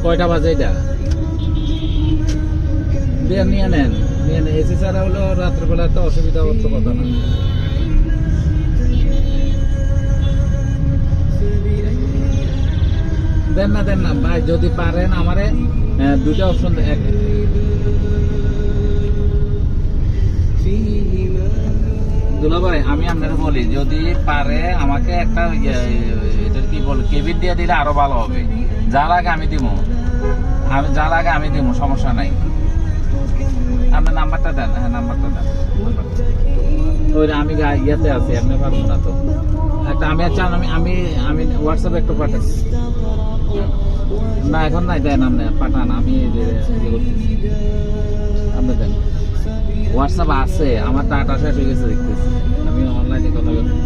কয়টা বাজে এটা নিয়ে নেন এসি ছাড়া হলো রাত্রেবেলা তো অসুবিধা হওয়ার তো কথা না। দেন না ভাই, যদি পারেন আমারে দুইটা অপশন দুলা ভাই, আমি আপনাকে বলি যদি পারে আমাকে একটা এটা কি বল কেবিন দিয়ে দিলে আরো ভালো হবে। যা লাগে আমি দিব, সমস্যা নাই। আপনার নাম্বারটা দেন। হ্যাঁ, নাম্বারটা দেন। ওই আমি ইয়েতে আছি, আপনি পারবো না তো একটা আমি চান আমি হোয়াটসঅ্যাপে একটু পাঠাচ্ছি। না এখন নাই, দেন আপনি পাঠান, আমি আপনি দেন। হোয়াটসঅ্যাপ আছে, আমার ডাটা শেষ হয়ে গেছে দেখতেছি, আমি অনলাইনে কথা বলছি।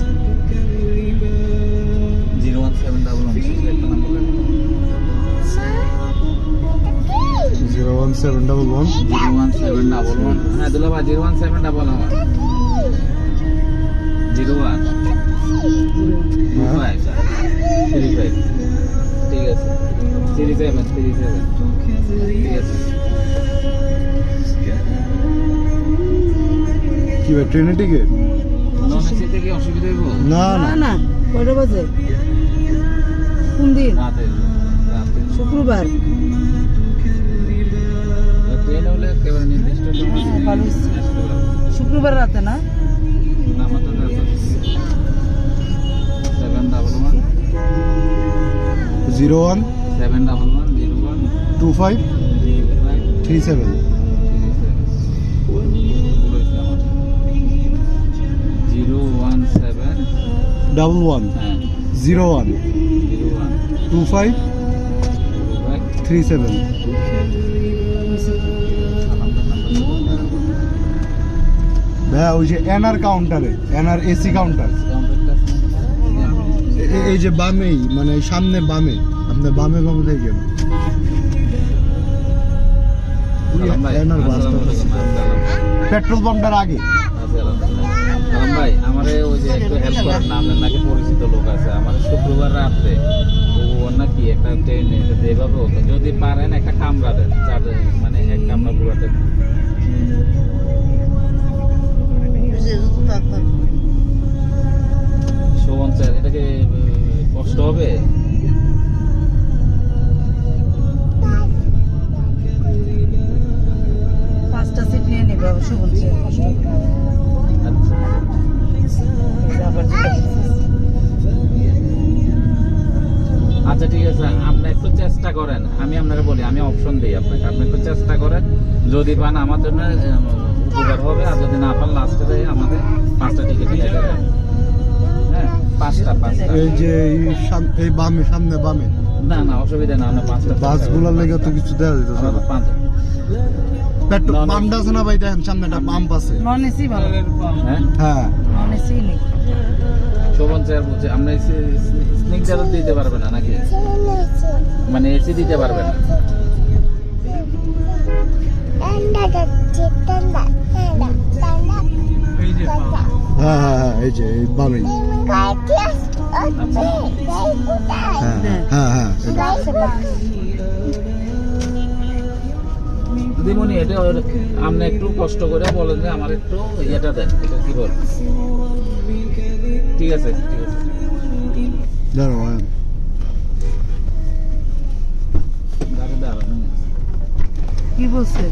01711 হ্যাঁ দুলা ভাই 01711 আমার 012535 ঠিক আছে 37 ঠিক আছে। কি ভাই ট্রেনের টিকিট? নন এসিতে কি অসুবিধা হইব? না না কয়টা বাজে? কোন দিন? রাতে শুক্রবার। ট্রেন হলে একেবারে নির্দিষ্ট সময়। ভালো হচ্ছে। শুক্রবার রাতে না? না আমাদের রাতে 711 01 711 01 25 37 11 হ্যাঁ 01 25 37। ভাইয়া ওই যে এনআর কাউন্টারে, এনআর এসি কাউন্টার, এই যে বামেই, মানে সামনে বামে, আপনার বামে থেকে এনআর বাস পেট্রোল পাম্পটার আগে। ভাই আমারে ওই যে একটু হেল্প করেন না, আপনার নাকি পরিচিত লোক আছে আমার শুক্রবার রাত্রে ওর নাকি একটা ট্রেন যেভাবে হতো, যদি পারেন একটা কামরা দেন, মানে এক কামরা পুরাতে। শোভন স্যার, এটা কি কষ্ট হবে? পাঁচটা সিট নিয়ে নেবে অবশ্য বলছে, কষ্ট হবে না। আচ্ছা ঠিক আছে, আপনি একটু চেষ্টা করেন, আমি আপনাকে বলি, আমি অপশন দিই আপনাকে, আপনি একটু চেষ্টা করেন, যদি পান আমার জন্য উপকার হবে, আর যদি না পান লাস্টে যাই আমাদের 5টা টিকিট নিয়ে যাবেন। হ্যাঁ 5টা এই যে এই বামে, সামনে বামে। না অসুবিধা না, আমরা 5টা বাসগুলোর লেগে তো কিছু দেওয়া যেত। পেট্রোল পাম্প আছে না ভাই, দেখেন সামনে একটা পাম্প আছে। নন এসি ভালো। হ্যাঁ নন এসি নেই। শোভন স্যার বলছে আমরা স্নিগ্ধার দিতে পারবে না নাকি, মানে এসি দিতে পারবে না? হ্যাঁ এই যে এই বামেই। হ্যাঁ দিদিমণি, এটা আপনি একটু কষ্ট করে বলেন যে আমার একটু ইয়েটা দেন, এটা কি বল? ঠিক আছে দাঁড়াও। কি বলছে?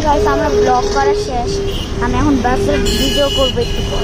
গাইস আমরা ব্লগ করা শেষ, আমি এখন বাসের ভিডিও করবো একটু পর।